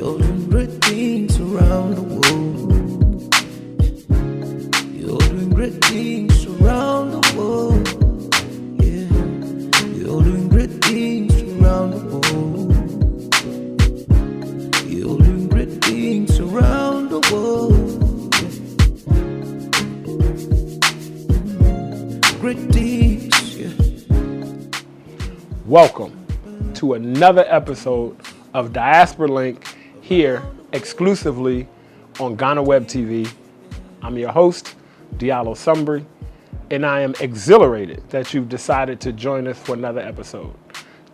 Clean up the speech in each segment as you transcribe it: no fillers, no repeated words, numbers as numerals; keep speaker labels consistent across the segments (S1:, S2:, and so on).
S1: You're doing great things around the world. You're doing great things around the world. Yeah, you're doing great things around the world. You're doing great things around the world. Great things, yeah.
S2: Welcome to another episode of Diaspora Link here exclusively on Ghana Web TV. I'm your host, Diallo Sumbry, and I am exhilarated that you've decided to join us for another episode.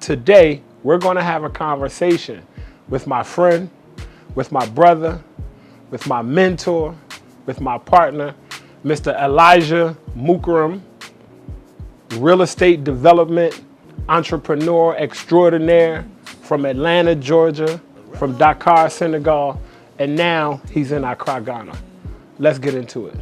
S2: Today, we're going to have a conversation with my friend, with my brother, with my mentor, with my partner, Mr. Elijah Mukkram, real estate development entrepreneur extraordinaire from Atlanta, Georgia, from Dakar, Senegal, and now he's in Accra, Ghana. Let's get into it.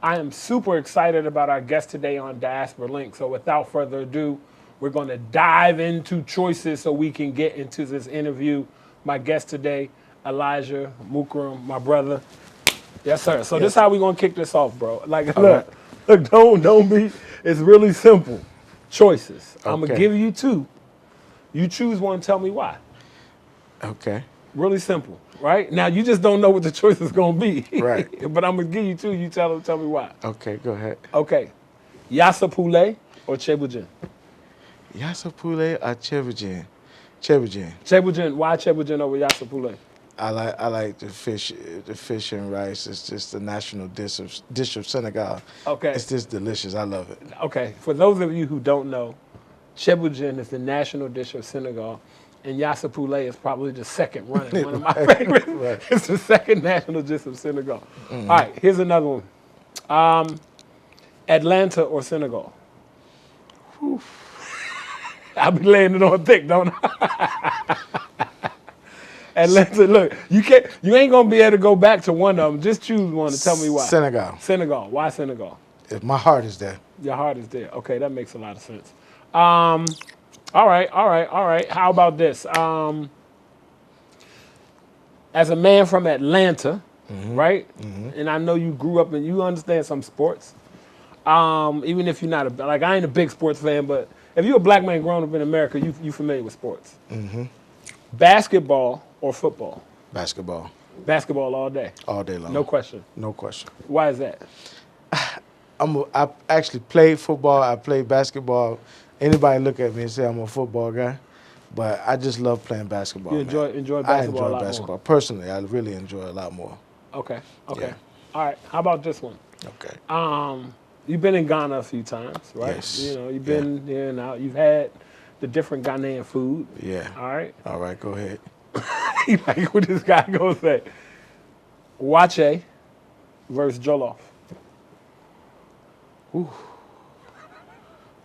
S2: I am super excited about our guest today on Diaspora Link. So without further ado, we're going to dive into choices so we can get into this interview. My guest today, Elijah Mukkram, my brother. Yes, sir. So this is how we're going to kick this off, bro. Like, look, don't be, it's really simple. Choices. I'm going to give you two. You choose one, tell me why.
S3: Okay.
S2: Really simple, right? Now, you just don't know what the choice is going to be.
S3: Right.
S2: But I'm going to give you two. You tell me why.
S3: Okay, go ahead.
S2: Okay. Yassa Poulet or Chebujin?
S3: Yassa Poulet or Chebujin? Chebujin.
S2: Chebujin. Why Chebujin over Yassa Poulet?
S3: I like the fish and rice. It's just the national dish of Senegal.
S2: Okay.
S3: It's just delicious. I love it.
S2: Okay. For those of you who don't know, Chebujin is the national dish of Senegal, and Yassa Poulet is probably the second running. One of my favorites.
S3: Right.
S2: It's the second national dish of Senegal. Mm-hmm. All right, here's another one. Atlanta or Senegal? Whew. I'll be laying it on thick, don't I? Atlanta, look, you ain't gonna be able to go back to one of them. Just choose one and tell me why.
S3: Senegal.
S2: Senegal. Why Senegal?
S3: My heart is there.
S2: Your heart is there. Okay, that makes a lot of sense. All right. How about this? As a man from Atlanta, right? Mm-hmm. And I know you grew up and you understand some sports. Even if you're not I ain't a big sports fan, but if you're a black man growing up in America, you familiar with sports. Mm-hmm. Basketball or football?
S3: Basketball.
S2: Basketball all day?
S3: All day long.
S2: No question?
S3: No question.
S2: Why is that?
S3: I actually played football. I played basketball. Anybody look at me and say I'm a football guy, but I just love playing basketball.
S2: You enjoy basketball
S3: I enjoy
S2: a lot
S3: basketball.
S2: More.
S3: Personally, I really enjoy it a lot more.
S2: Okay.
S3: Yeah.
S2: All right. How about this one?
S3: Okay.
S2: You've been in Ghana a few times, right?
S3: Yes.
S2: You know, you've been here and out. You've had the different Ghanaian food.
S3: Yeah.
S2: All right,
S3: go ahead.
S2: Like what this guy gonna say? Wache versus Jollof.
S3: Ooh.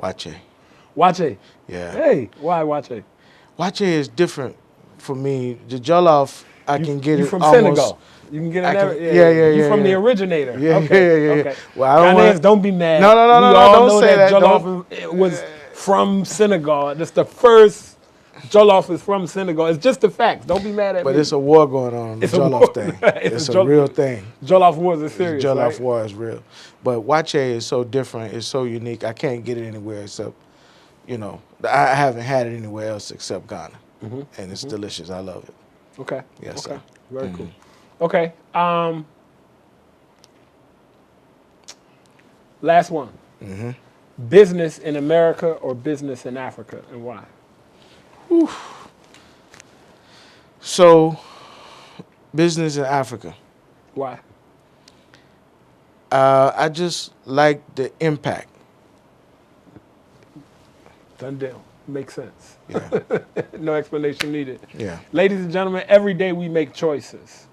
S3: Wache.
S2: Wache.
S3: Yeah.
S2: Hey, why Wache?
S3: Wache is different for me. The jollof, I can get
S2: you
S3: it
S2: from
S3: almost.
S2: Senegal. You can get it
S3: Yeah.
S2: You from the
S3: yeah.
S2: originator.
S3: Yeah,
S2: okay.
S3: yeah.
S2: Okay.
S3: Well, I
S2: Ghanaians, don't be mad.
S3: No,
S2: we all
S3: don't
S2: know
S3: say
S2: that
S3: that.
S2: Jollof was from Senegal. That's the first Jollof is from Senegal. It's just a fact. Don't be mad at me.
S3: But it's a war going on. The Jollof thing. It's a real thing.
S2: Jollof wars are serious.
S3: Jollof war is real. But Wache is so different. It's so unique. I can't get it anywhere except, I haven't had it anywhere else except Ghana. Mm-hmm. And it's delicious. I love it.
S2: Okay.
S3: Yes,
S2: okay.
S3: sir.
S2: Very cool. Okay. Last one. Mm-hmm. Business in America or business in Africa, and why?
S3: Whew. So, business in Africa.
S2: Why?
S3: I just like the impact.
S2: Done deal. Makes sense.
S3: Yeah.
S2: No explanation needed.
S3: Yeah.
S2: Ladies and gentlemen, every day we make choices.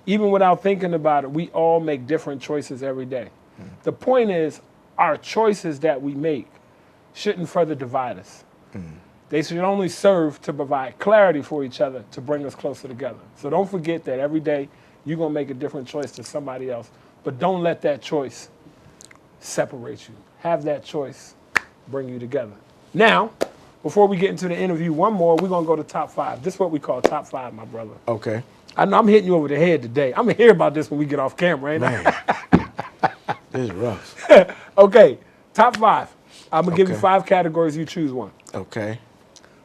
S2: Even without thinking about it, we all make different choices every day. The point is, our choices that we make shouldn't further divide us. They should only serve to provide clarity for each other to bring us closer together. So don't forget that every day you're going to make a different choice to somebody else, but don't let that choice separate you. have that choice bring you together. Now, before we get into the interview, one more, we're going to go to top 5. This is what we call top 5, my brother.
S3: Okay.
S2: I know I'm hitting you over the head today. I'm going to hear about this when we get off camera, ain't I?
S3: Man, this is rough.
S2: Okay, top 5. I'm going to give you
S3: Okay.
S2: 5 categories. You choose one.
S3: Okay.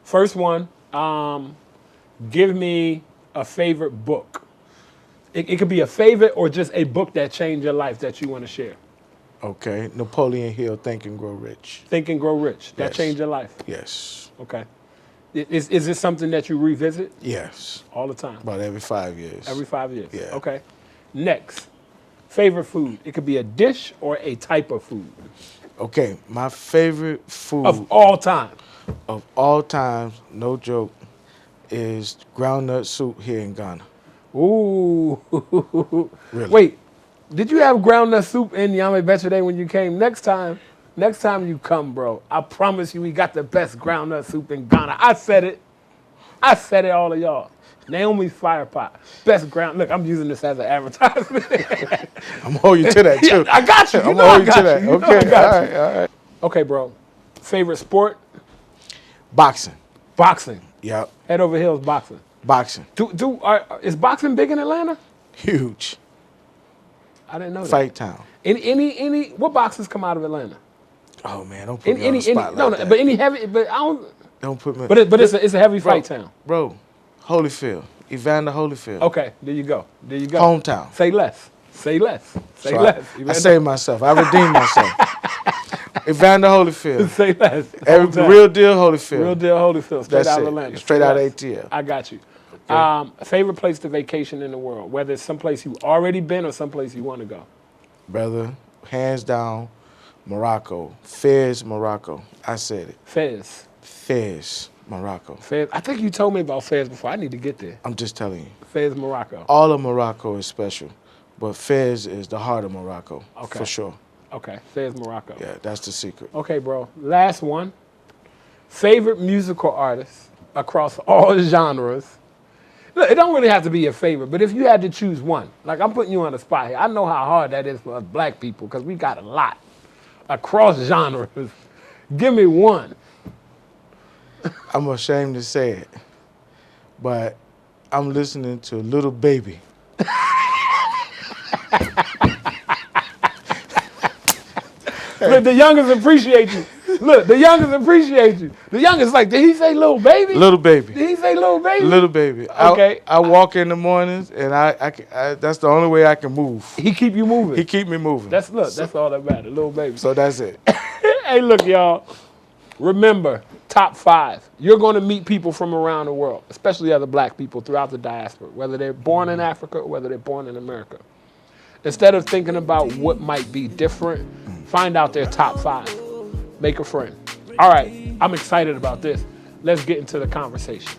S2: First one, give me a favorite book. It could be a favorite or just a book that changed your life that you want to share.
S3: Okay. Napoleon Hill, Think and Grow Rich.
S2: Think and Grow Rich. That
S3: Yes.
S2: changed your life.
S3: Yes.
S2: Okay. Is this something that you revisit
S3: Yes.
S2: all the time?
S3: About every 5 years.
S2: Every 5 years?
S3: Yeah.
S2: Okay. Next, favorite food. It could be a dish or a type of food.
S3: Okay. My favorite food
S2: Of all time.
S3: of all times, no joke, is groundnut soup here in Ghana.
S2: Ooh.
S3: Really?
S2: Wait, did you have groundnut soup in Yame Betcha Day when you came? Next time you come, bro, I promise you we got the best groundnut soup in Ghana. I said it, all of y'all. Naomi's Fire Pot. Best ground. Look, I'm using this as an advertisement.
S3: I'm holding you to that, too.
S2: I got you.
S3: I'm holding you to that.
S2: You know
S3: Okay.
S2: I got you.
S3: All right.
S2: Okay, bro. Favorite sport?
S3: Boxing.
S2: Boxing.
S3: Yep.
S2: Head over heels boxing.
S3: Boxing.
S2: Is boxing big in Atlanta?
S3: Huge.
S2: I didn't know that.
S3: Fight town.
S2: Any what boxers come out of Atlanta?
S3: Oh, man. Don't put me on the spot
S2: no,
S3: like that.
S2: but any heavy, but I don't.
S3: Don't put me.
S2: But it's a heavy fight town.
S3: Bro, Holyfield. Evander Holyfield.
S2: Okay, there you go.
S3: Hometown.
S2: Say less. Say less. Say
S3: So
S2: less.
S3: I saved myself. I redeemed myself. Evander Holyfield.
S2: Say less.
S3: Every,
S2: Hometown.
S3: Real deal Holyfield.
S2: Real deal Holyfield. Straight
S3: That's
S2: out of
S3: it.
S2: Atlanta.
S3: Straight out of
S2: less.
S3: ATL.
S2: I got you. Favorite place to vacation in the world, whether it's someplace you already been or someplace you want to go.
S3: Brother, hands down, Morocco. Fez, Morocco. I said it.
S2: Fez.
S3: Fez, Morocco.
S2: Fez. I think you told me about Fez before. I need to get there.
S3: I'm just telling you.
S2: Fez, Morocco.
S3: All of Morocco is special, but Fez is the heart of Morocco,
S2: Okay.
S3: for sure.
S2: Okay, Fez, Morocco.
S3: Yeah, that's the secret.
S2: Okay, bro. Last one. Favorite musical artist across all genres. Look, it don't really have to be your favorite, but if you had to choose one, like I'm putting you on the spot here. I know how hard that is for us black people because we got a lot across genres. Give me one.
S3: I'm ashamed to say it, but I'm listening to Little Baby.
S2: Look, the youngest appreciate you. Look, the youngest appreciate you. The youngest like, did he say little baby?
S3: Little Baby.
S2: Did he say little baby?
S3: Little Baby.
S2: Okay.
S3: I walk in the mornings, and I that's the only way I can move.
S2: He keep you moving.
S3: He keep me moving.
S2: That's all that matters, little baby.
S3: So that's it.
S2: Hey, look, y'all. Remember, top 5. You're going to meet people from around the world, especially other black people throughout the diaspora, whether they're born in Africa or whether they're born in America. Instead of thinking about what might be different, find out their top 5. Make a friend. All right, I'm excited about this. Let's get into the conversation.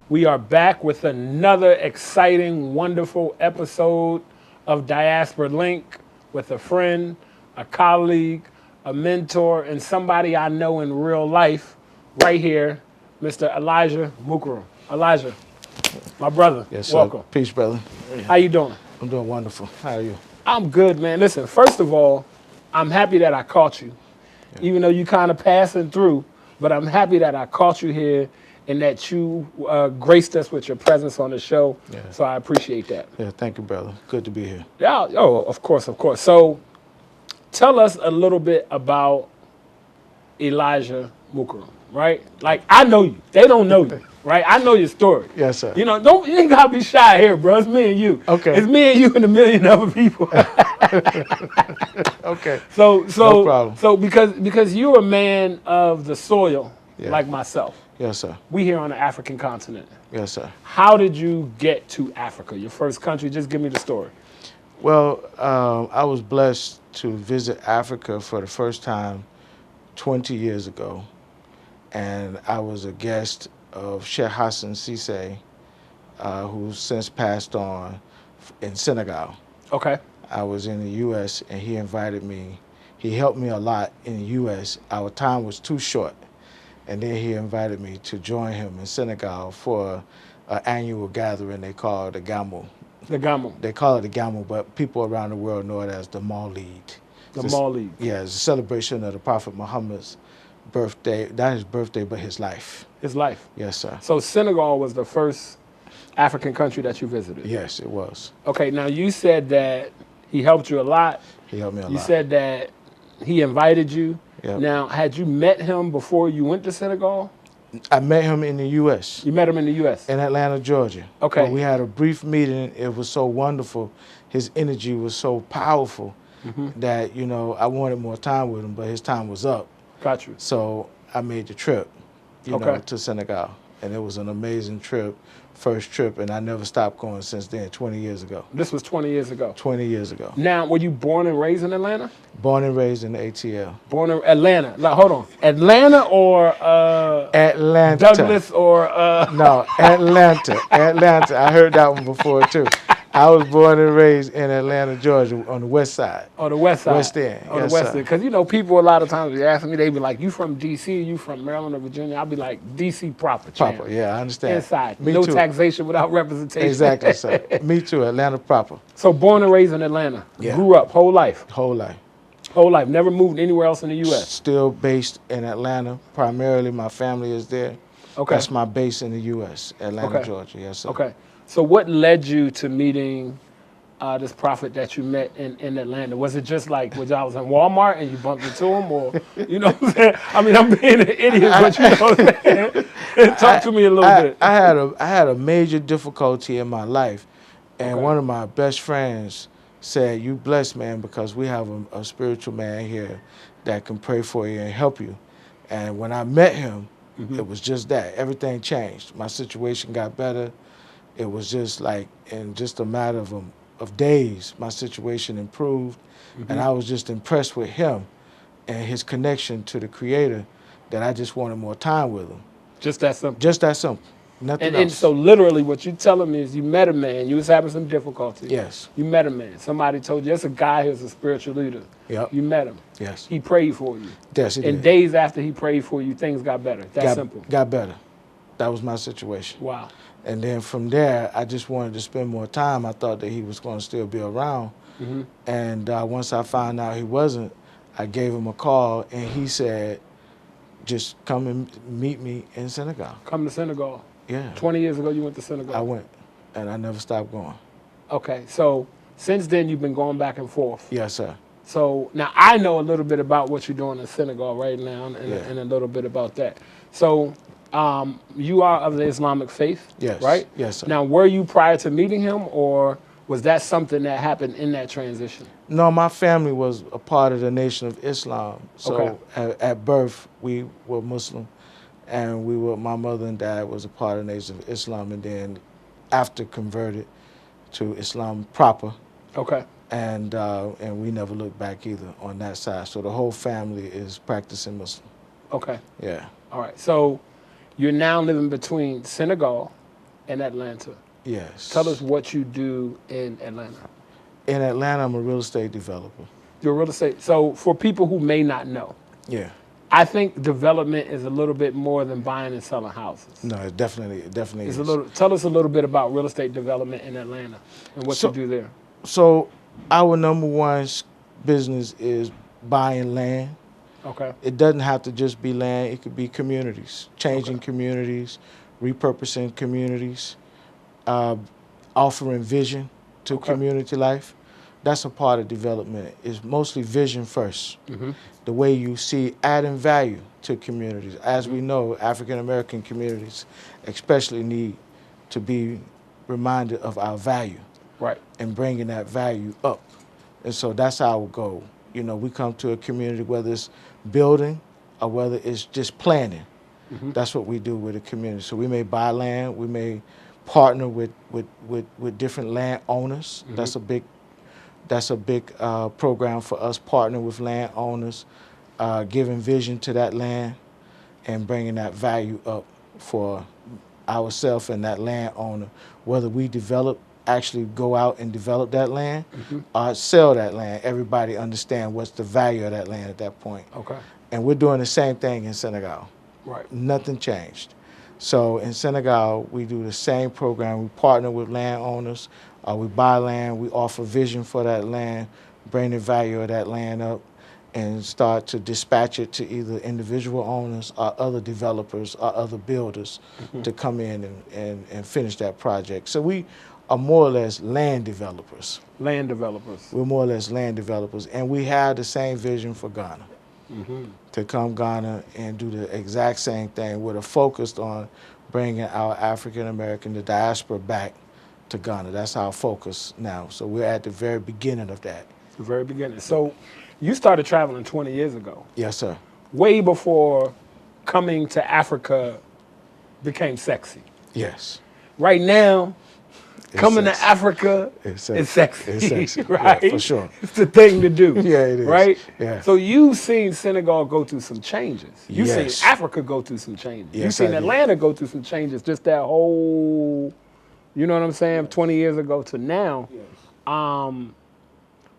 S2: We are back with another exciting, wonderful episode of Diaspora Link with a friend, a colleague, a mentor, and somebody I know in real life right here, Mr. Elijah Mukkram. Elijah, my brother,
S3: Yes, sir.
S2: welcome.
S3: Peace, brother.
S2: How you doing?
S3: I'm doing wonderful. How are you?
S2: I'm good, man. Listen, first of all, I'm happy that I caught you, even though you kind of passing through, but I'm happy that I caught you here and that you graced us with your presence on the show.
S3: Yeah.
S2: So I appreciate that.
S3: Yeah, thank you, brother. Good to be here.
S2: Yeah, oh, of course, of course. So tell us a little bit about Elijah Mukkram, right? Like, I know you. They don't know you, right? I know your story.
S3: Yes, sir.
S2: You know, you ain't gotta be shy here, bro. It's me and you.
S3: Okay.
S2: It's me and you and a million other people.
S3: Okay.
S2: So
S3: No problem.
S2: So because you're a man of the soil,
S3: Yeah.
S2: like myself.
S3: Yes, sir.
S2: We here on the African continent.
S3: Yes, sir.
S2: How did you get to Africa? Your first country? Just give me the story.
S3: Well, I was blessed to visit Africa for the first time 20 years ago, and I was a guest of Sheikh Hassan Cisse, who's since passed on, in Senegal.
S2: Okay.
S3: I was in the U.S. and he invited me. He helped me a lot in the U.S. Our time was too short, and then he invited me to join him in Senegal for an annual gathering they call the Gamu.
S2: The Gamu.
S3: They call it the Gamu, but people around the world know it as the Maulid.
S2: The Maulid.
S3: Yeah, it's a celebration of the Prophet Muhammad's birthday. Not his birthday, but his life.
S2: His life.
S3: Yes, sir.
S2: So Senegal was the first African country that you visited?
S3: Yes, it was.
S2: Okay, now you said that he helped you a lot.
S3: He helped me a lot.
S2: You said that he invited you.
S3: Yep.
S2: Now, had you met him before you went to Senegal?
S3: I met him in the U.S.
S2: You met him in the U.S.?
S3: In Atlanta, Georgia.
S2: Okay.
S3: But we had a brief meeting. It was so wonderful. His energy was so powerful that, you know, I wanted more time with him, but his time was up.
S2: Got you.
S3: So I made the trip, you know, to Senegal. And it was an amazing trip, first trip, and I never stopped going since then, 20 years ago.
S2: This was 20 years ago?
S3: 20 years ago.
S2: Now, were you born and raised in Atlanta?
S3: Born and raised in the ATL.
S2: Born in Atlanta. Now, hold on. Atlanta or
S3: Atlanta.
S2: Douglas or
S3: No, Atlanta. Atlanta. I heard that one before too. I was born and raised in Atlanta, Georgia, on the west side.
S2: On the west side?
S3: West End.
S2: On
S3: yes,
S2: the west
S3: sir.
S2: end. Because, you know, people a lot of times be asking me, they be like, you from D.C., you from Maryland or Virginia? I'll be like, D.C. proper.
S3: Proper, yeah, I understand.
S2: Inside.
S3: Me
S2: no
S3: too.
S2: taxation without representation.
S3: Exactly, sir. Me too, Atlanta proper.
S2: So born and raised in Atlanta.
S3: Yeah.
S2: Grew up, whole life.
S3: Whole life.
S2: Whole life. Never moved anywhere else in the U.S.
S3: Still based in Atlanta. Primarily, my family is there.
S2: Okay.
S3: That's my base in the U.S., Atlanta,
S2: Okay.
S3: Georgia. Yes, sir.
S2: Okay. So what led you to meeting this prophet that you met in Atlanta? Was it just like when y'all was in Walmart and you bumped into him, or you know what I'm saying? I mean, I'm being an idiot, but you know what I'm saying? Talk to me a little bit.
S3: I had a major difficulty in my life, and one of my best friends said, "You blessed, man, because we have a spiritual man here that can pray for you and help you." And when I met him, it was just that. Everything changed. My situation got better. It was just like in just a matter of days, my situation improved, and I was just impressed with him and his connection to the Creator that I just wanted more time with him.
S2: Just that simple.
S3: Just that simple. Nothing else.
S2: And so literally what you're telling me is you met a man, you was having some difficulty.
S3: Yes.
S2: You met a man. Somebody told you, there's a guy who's a spiritual leader.
S3: Yep.
S2: You met him.
S3: Yes.
S2: He prayed for you.
S3: Yes, he
S2: And
S3: did.
S2: days after he prayed for you, things got better. That's simple.
S3: Got better. That was my situation.
S2: Wow.
S3: And then from there, I just wanted to spend more time. I thought that he was going to still be around. And once I found out he wasn't, I gave him a call, and he said, just come and meet me in Senegal.
S2: Come to Senegal.
S3: Yeah.
S2: 20 years ago, you went to Senegal.
S3: I went, and I never stopped going.
S2: Okay, so since then, you've been going back and forth.
S3: Yes, sir.
S2: So now I know a little bit about what you're doing in Senegal right now and a little bit about that. So you are of the Islamic faith,
S3: Yes.
S2: right?
S3: Yes, sir.
S2: Now, were you prior to meeting him, or was that something that happened in that transition?
S3: No, my family was a part of the Nation of Islam. So at birth, we were Muslim, and my mother and dad was a part of the Nation of Islam, and then after converted to Islam proper.
S2: Okay.
S3: And we never looked back either on that side. So the whole family is practicing Muslim.
S2: Okay.
S3: Yeah.
S2: All right. So you're now living between Senegal and Atlanta.
S3: Yes.
S2: Tell us what you do in Atlanta.
S3: In Atlanta, I'm a real estate developer.
S2: You're real estate. So for people who may not know,
S3: Yeah.
S2: I think development is a little bit more than buying and selling houses.
S3: No, it definitely
S2: It's
S3: is.
S2: a little. Tell us a little bit about real estate development in Atlanta and what you do there.
S3: So our number one business is buying land.
S2: Okay.
S3: It doesn't have to just be land. It could be communities, changing communities, repurposing communities, offering vision to community life. That's a part of development. It's mostly vision first. The way you see adding value to communities. As we know, African American communities especially need to be reminded of our value.
S2: Right.
S3: And bringing that value up. And so that's our goal. You know, we come to a community, whether it's building or whether it's just planning. That's what we do with a community. So we may buy land, we may partner with different land owners. That's a big program for us, partner with land owners, giving vision to that land and bringing that value up for ourselves and that landowner, whether we actually go out and develop that land or sell that land. Everybody understand what's the value of that land at that point.
S2: Okay.
S3: And we're doing the same thing in Senegal.
S2: Right.
S3: Nothing changed. So in Senegal, we do the same program. We partner with landowners. We buy land. We offer vision for that land, bring the value of that land up, and start to dispatch it to either individual owners or other developers or other builders to come in and finish that project. So we are more or less land developers.
S2: Land developers.
S3: We're more or less land developers. And we have the same vision for Ghana. To come Ghana and do the exact same thing with a focus on bringing our African American, the diaspora, back to Ghana. That's our focus now. So we're at the very beginning of that.
S2: The very beginning. So you started traveling 20 years ago.
S3: Yes, sir.
S2: Way before coming to Africa became sexy.
S3: Yes.
S2: Right now, coming
S3: sexy.
S2: to Africa
S3: It's
S2: is sexy.
S3: It's sexy,
S2: right?
S3: yeah, for sure.
S2: It's the thing to do.
S3: Yeah, it is.
S2: Right?
S3: Yeah.
S2: So you've seen Senegal go through some changes. You've
S3: Yes.
S2: seen Africa go through some changes.
S3: Yes,
S2: You've seen
S3: I did.
S2: Atlanta go through some changes. Just that whole, you know what I'm saying, 20 years ago to now.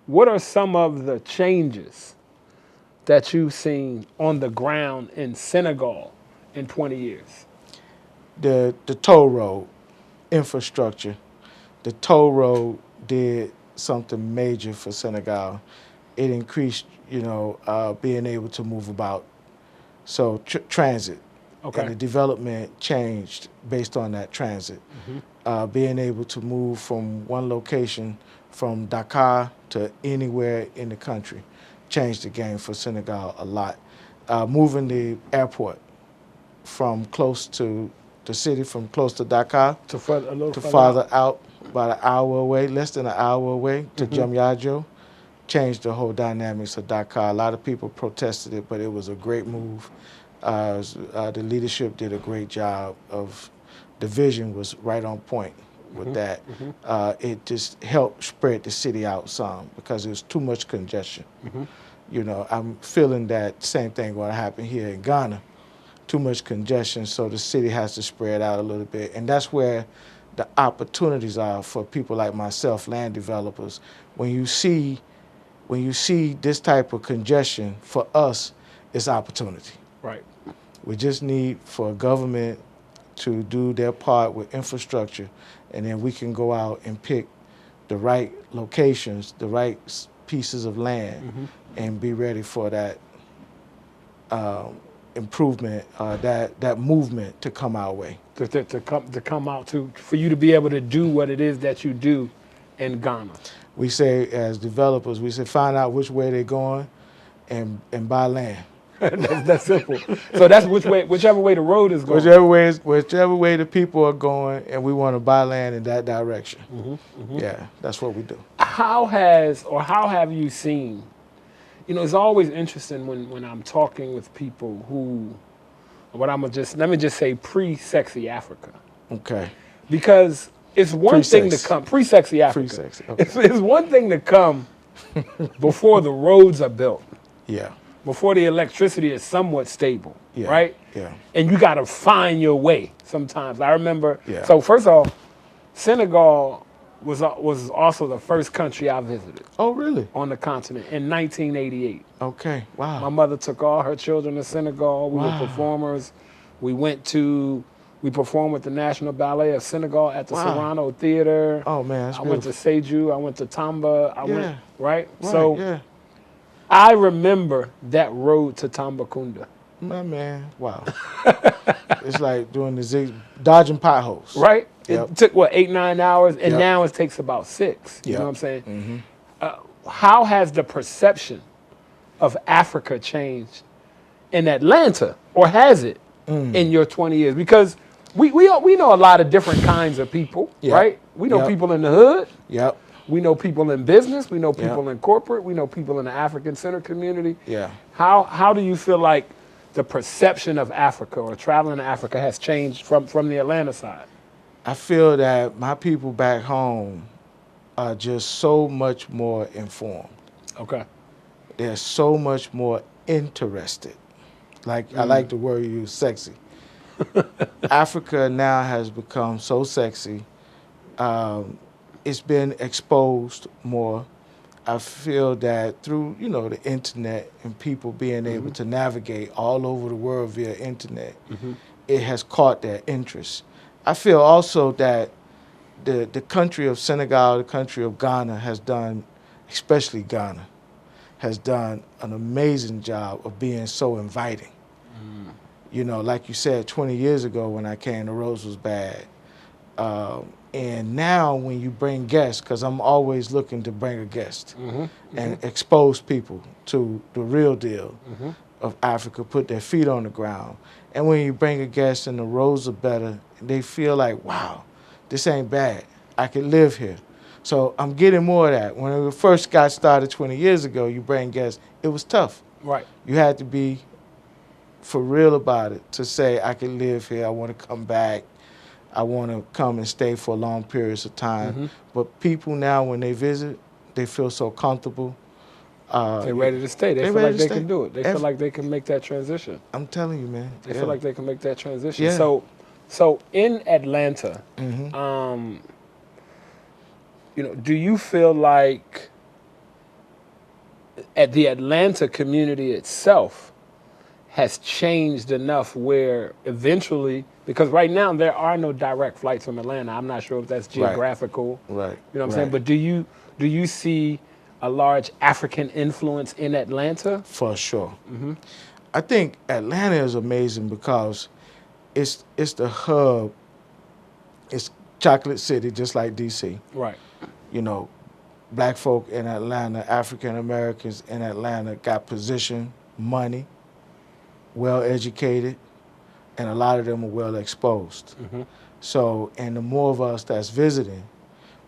S2: What are some of the changes that you've seen on the ground in Senegal in 20 years?
S3: The toll road infrastructure. The toll road did something major for Senegal. It increased, being able to move about. So transit.
S2: Okay.
S3: And the development changed based on that transit. Being able to move from one location, from Dakar to anywhere in the country, changed the game for Senegal a lot. Moving the airport from close to the city, from close to Dakar
S2: To further,
S3: farther out, about an hour away, less than an hour away, to Diamniadio, changed the whole dynamics of Dakar. A lot of people protested it, but it was a great move. The leadership did a great job of, the vision was right on point with that. It just helped spread the city out some because there was too much congestion. I'm feeling that same thing going to happen here in Ghana. Too much congestion, so the city has to spread out a little bit. And that's where the opportunities are for people like myself, land developers. When you see this type of congestion, for us, it's opportunity.
S2: Right.
S3: We just need for government to do their part with infrastructure, and then we can go out and pick the right locations, the right pieces of land, and be ready for that improvement, that movement to come our way.
S2: To come out for you to be able to do what it is that you do in Ghana.
S3: We say, as developers, we say find out which way they're going and buy land.
S2: That's simple. So that's whichever way the road is going.
S3: Whichever way the people are going, and we want to buy land in that direction. Yeah, that's what we do.
S2: How have you seen? It's always interesting when I'm talking with people who, let me just say pre-sexy Africa.
S3: Okay.
S2: Because it's one thing to
S3: Pre-sex.
S2: come pre-sexy Africa.
S3: Pre-sexy, okay.
S2: It's one thing to come before the roads are built.
S3: Yeah.
S2: Before the electricity is somewhat stable,
S3: Yeah.
S2: right?
S3: Yeah.
S2: And you got to find your way sometimes. I remember.
S3: Yeah.
S2: So first off, Senegal was also the first country I visited
S3: Oh, really?
S2: on the continent in 1988.
S3: Okay. Wow.
S2: My mother took all her children to Senegal. We
S3: Wow.
S2: were performers. We performed with the National Ballet of Senegal at the
S3: Wow.
S2: Serrano Theater.
S3: Oh, man, that's
S2: I went to Seju. I went to Tamba.
S3: Yeah.
S2: Right?
S3: Right,
S2: So
S3: yeah.
S2: I remember that road to Tambacounda.
S3: My man, wow. It's like doing dodging potholes.
S2: Right?
S3: Yep.
S2: It took, 8-9 hours, and
S3: Yep.
S2: now it takes about 6. You
S3: Yep.
S2: know what I'm saying? How has the perception of Africa changed in Atlanta, or has it in your 20 years? Because we know a lot of different kinds of people,
S3: Yep.
S2: right? We know
S3: Yep.
S2: people in the hood.
S3: Yep.
S2: We know people in business. We know people
S3: Yep.
S2: in corporate. We know people in the African Center community.
S3: Yeah.
S2: How do you feel like the perception of Africa or traveling to Africa has changed from the Atlanta side?
S3: I feel that my people back home are just so much more informed.
S2: Okay.
S3: They're so much more interested. I like the word you use, sexy. Africa now has become so sexy. It's been exposed more. I feel that through, the internet and people being able to navigate all over the world via internet, it has caught their interest. I feel also that the country of Senegal, the country of Ghana has done, especially Ghana, has done an amazing job of being so inviting. You know, like you said, 20 years ago when I came, the roads was bad. And now when you bring guests, because I'm always looking to bring a guest and expose people to the real deal of Africa, put their feet on the ground. And when you bring a guest and the roads are better, they feel like, wow, this ain't bad. I can live here. So I'm getting more of that. When it first got started 20 years ago, you bring guests, it was tough.
S2: Right.
S3: You had to be for real about it to say, I can live here, I want to come back, I want to come and stay for long periods of time. But people now, when they visit, they feel so comfortable.
S2: They're ready to stay. They feel like they can do it. They feel like they can make that transition.
S3: I'm telling you, man.
S2: They feel like they can make that transition.
S3: Yeah.
S2: So in Atlanta, you know, do you feel like at the Atlanta community itself has changed enough where eventually, because right now there are no direct flights from Atlanta. I'm not sure if that's geographical.
S3: Right.
S2: You know what I'm saying? But do you see a large African influence in Atlanta?
S3: For sure. I think Atlanta is amazing because it's the hub. It's Chocolate City, just like DC.
S2: Right.
S3: You know, black folk in Atlanta, African Americans in Atlanta got position, money, well educated, and a lot of them are well exposed. So, and the more of us that's visiting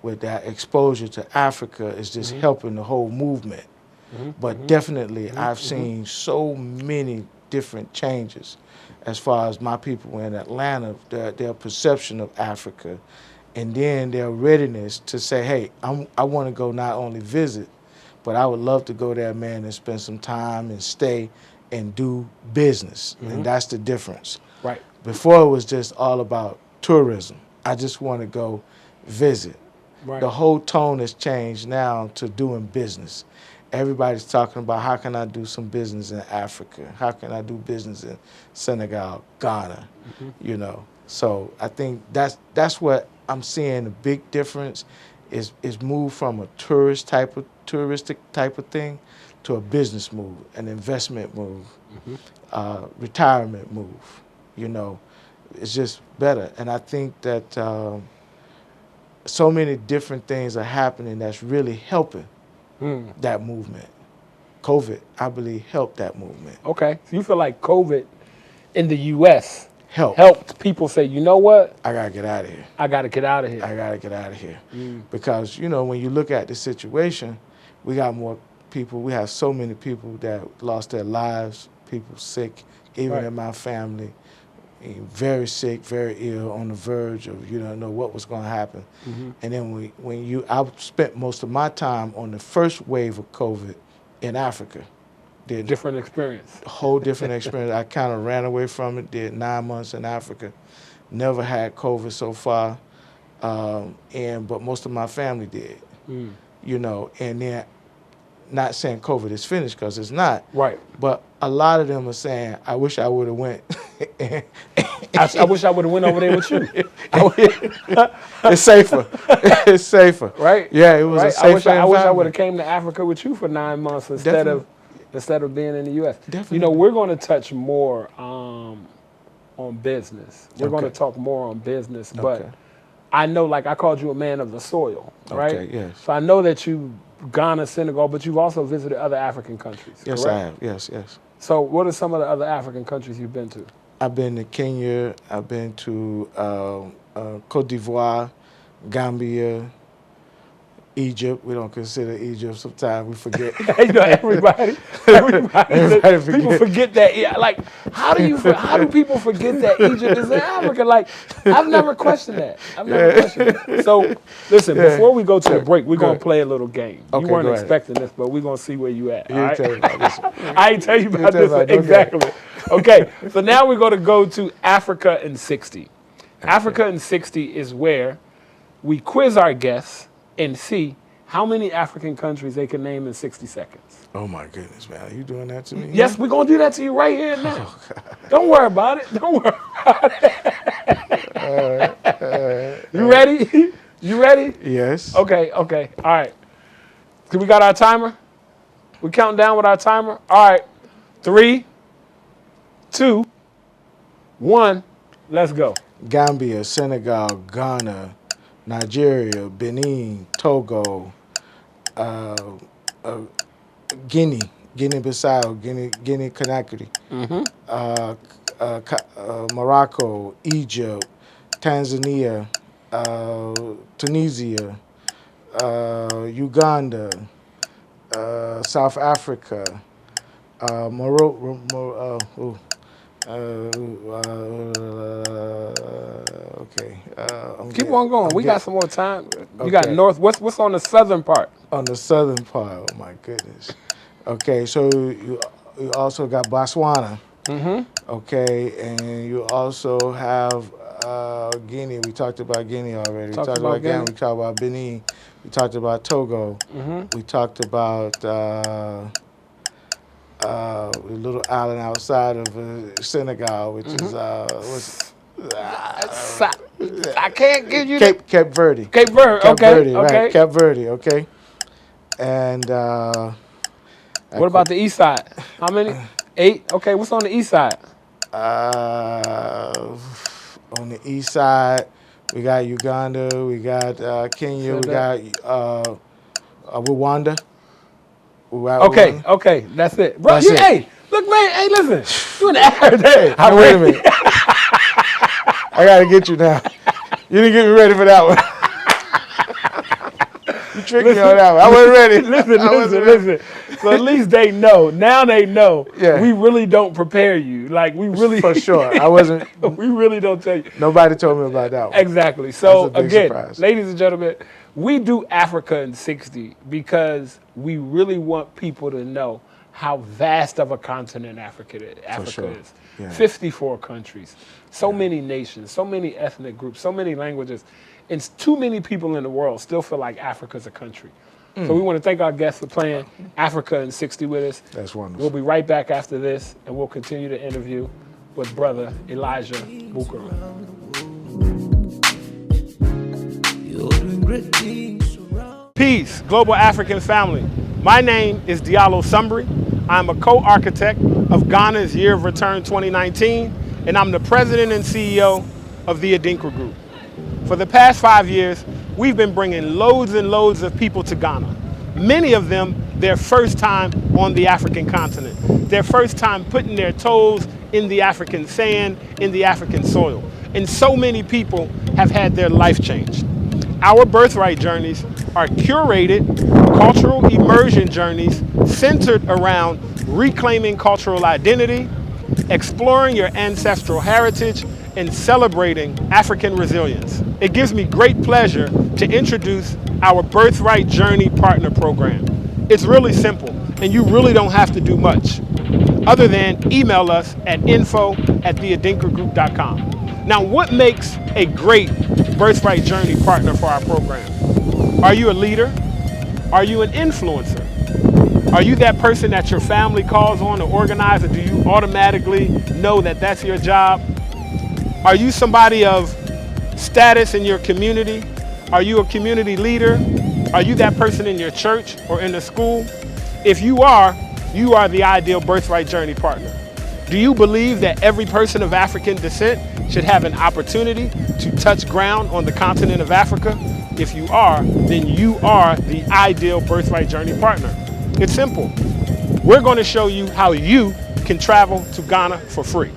S3: with that exposure to Africa is just helping the whole movement. But definitely I've seen so many different changes as far as my people in Atlanta, their perception of Africa, and then their readiness to say, hey, I want to go not only visit, but I would love to go there, man, and spend some time and stay and do business. And that's the difference.
S2: Right.
S3: Before it was just all about tourism. I just want to go visit.
S2: Right.
S3: The whole tone has changed now to doing business. Everybody's talking about how can I do some business in Africa? How can I do business in Senegal, Ghana? You know. So I think that's what I'm seeing. The big difference is move from a touristic type of thing to a business move, an investment move, retirement move. You know, it's just better. And I think that so many different things are happening that's really helping that movement. COVID, I believe, helped that movement.
S2: Okay. So you feel like COVID in the U.S.
S3: helped
S2: people say, you know what?
S3: I got to get out of here.
S2: I got to get out of here.
S3: I got to get out of here. Because, you know, when you look at the situation, we got more people. We have so many people that lost their lives, people sick, even in my family, very sick, very ill, on the verge of you don't know what was going to happen. And then I spent most of my time on the first wave of COVID in Africa. Did
S2: different experience.
S3: a whole different experience. I kind of ran away from it, did 9 months in Africa. Never had COVID so far, but most of my family did. You know, and then not saying COVID is finished because it's not.
S2: Right.
S3: But a lot of them are saying, I wish I would have went.
S2: I wish I would have went over there with you.
S3: It's safer. It's safer.
S2: Right.
S3: Yeah, it was a safer environment.
S2: I wish I would have came to Africa with you for 9 months instead of being in the U.S.
S3: Definitely.
S2: You know, we're going to touch more on business. We're going to talk more on business, but I know, like I called you a man of the soil, right?
S3: Okay, yes.
S2: So I know that you Ghana, Senegal, but you've also visited other African countries.
S3: Yes,
S2: correct?
S3: I have. Yes, yes.
S2: So what are some of the other African countries you've been to?
S3: I've been to Kenya. I've been to Cote d'Ivoire, Gambia, Egypt. We don't consider Egypt. Sometimes we forget.
S2: You know, everybody people forget that. Yeah, like, how do people forget that Egypt is in Africa? Like, I've never questioned that. So, listen, before we go to the break, we're going to play a little game. You weren't expecting this, but we're going to see where you at.
S3: You tell me about this.
S2: I ain't tell you about this one. Exactly. Okay, so now we're going to go to Africa in 60. Africa in 60 is where we quiz our guests and see how many African countries they can name in 60 seconds.
S3: Oh my goodness, man. Are you doing that to me?
S2: Yes, we're going to do that to you right here and now. Don't worry about it. Don't worry about it. You ready? You ready?
S3: Yes.
S2: Okay. All right. So we got our timer? We counting down with our timer? All right. 3, 2, 1. Let's go.
S3: Gambia, Senegal, Ghana, Nigeria, Benin, Togo, Guinea-Bissau, Guinea-Conakry, Morocco, Egypt, Tanzania, Tunisia, Uganda, South Africa, okay.
S2: Keep on going. We got some more time. You got north. What's on the southern part?
S3: On the southern part. Oh my goodness. Okay, so you also got Botswana. Okay, and you also have Guinea. We talked about Guinea already. We talked about Ghana. We talked about Benin. We talked about Togo. We talked about a little island outside of Senegal, which is
S2: I can't give you
S3: Cape Verde.
S2: Cape Verde. Okay.
S3: Right. Cape Verde. Okay. And
S2: what about the east side? How many? 8. Okay. What's on the east side?
S3: On the east side, we got Uganda. We got Kenya. We got Rwanda.
S2: Okay, that's it. Bro, hey, look, man, hey, listen. You in the air there.
S3: Wait a minute. I got to get you now. You didn't get me ready for that one. You tricked me on that one. I wasn't ready.
S2: Listen. So at least they know. Now they know.
S3: Yeah.
S2: We really don't prepare you. Like, we really.
S3: For sure. I wasn't.
S2: We really don't tell you.
S3: Nobody told me about that one.
S2: Exactly. So, again,
S3: surprise.
S2: Ladies and gentlemen, we do Africa in 60 because we really want people to know how vast of a continent Africa is. Yeah. 54 countries, so many nations, so many ethnic groups, so many languages, and too many people in the world still feel like Africa's a country. So we want to thank our guests for playing Africa in 60 with us.
S3: That's wonderful.
S2: We'll be right back after this, and we'll continue the interview with Brother Elijah Mukkram. Peace, global African family. My name is Diallo Sumbry. I'm a co-architect of Ghana's Year of Return 2019, and I'm the president and CEO of the Adinkra Group. For the past 5 years, we've been bringing loads and loads of people to Ghana. Many of them, their first time on the African continent, their first time putting their toes in the African sand, in the African soil. And so many people have had their life changed. Our Birthright journeys are curated cultural immersion journeys centered around reclaiming cultural identity, exploring your ancestral heritage, and celebrating African resilience. It gives me great pleasure to introduce our Birthright Journey Partner Program. It's really simple, and you really don't have to do much other than email us at info@theadinkragroup.com. Now, what makes a great Birthright Journey partner for our program? Are you a leader? Are you an influencer? Are you that person that your family calls on to organize, or do you automatically know that that's your job? Are you somebody of status in your community? Are you a community leader? Are you that person in your church or in the school? If you are the ideal Birthright Journey partner. Do you believe that every person of African descent should have an opportunity to touch ground on the continent of Africa? If you are, then you are the ideal Birthright Journey partner. It's simple. We're going to show you how you can travel to Ghana for free.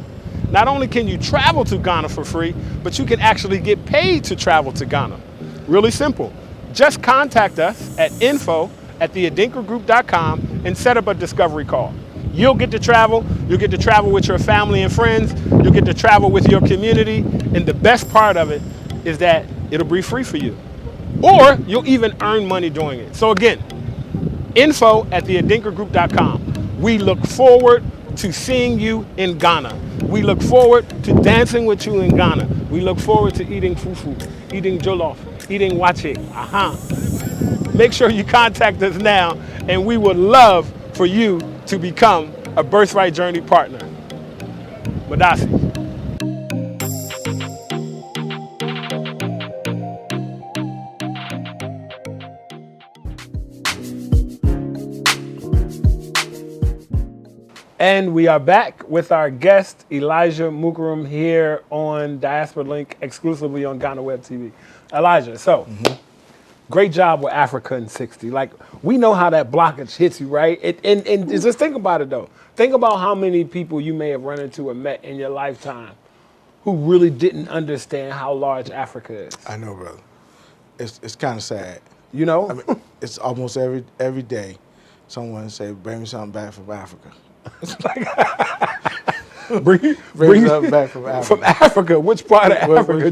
S2: Not only can you travel to Ghana for free, but you can actually get paid to travel to Ghana. Really simple. Just contact us at info@theadinkragroup.com and set up a discovery call. You'll get to travel with your family and friends, you'll get to travel with your community, and the best part of it is that it'll be free for you. Or you'll even earn money doing it. So again, info@theadinkragroup.com. We look forward to seeing you in Ghana. We look forward to dancing with you in Ghana. We look forward to eating fufu, eating jollof, eating wache. make sure you contact us now, and we would love for you to become a Birthright Journey partner. Madasi. And we are back with our guest, Elijah Mukkram, here on Diaspora Link, exclusively on Ghana Web TV. Elijah, so, great job with Africa in 60. Like, we know how that blockage hits you, right? And just think about it, though. Think about how many people you may have run into or met in your lifetime who really didn't understand how large Africa is.
S3: I know, brother. It's kind of sad.
S2: You know?
S3: I mean, it's almost every day someone say, bring me something back from Africa.
S2: bring
S3: something back from Africa.
S2: From Africa? Which part of Africa?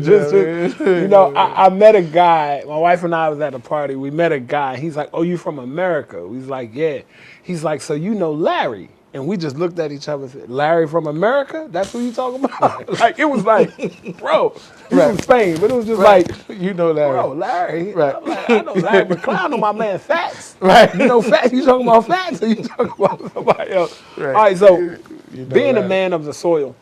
S2: You know, I met a guy, my wife and I was at a party, we met a guy, he's like, oh, you from America? He's like, yeah. He's like, so you know Larry? And we just looked at each other and said, Larry from America? That's who you talking about? Like, it was like, bro, he's from Spain, but it was just like,
S3: you know Larry.
S2: Bro, Larry.
S3: Right.
S2: Like, I know Larry McCloud, I know my man Fats.
S3: Right.
S2: You know Fats, you talking about Fats or you talking about somebody else?
S3: Right.
S2: All right, so
S3: You know
S2: being
S3: Larry.
S2: a man of the soil,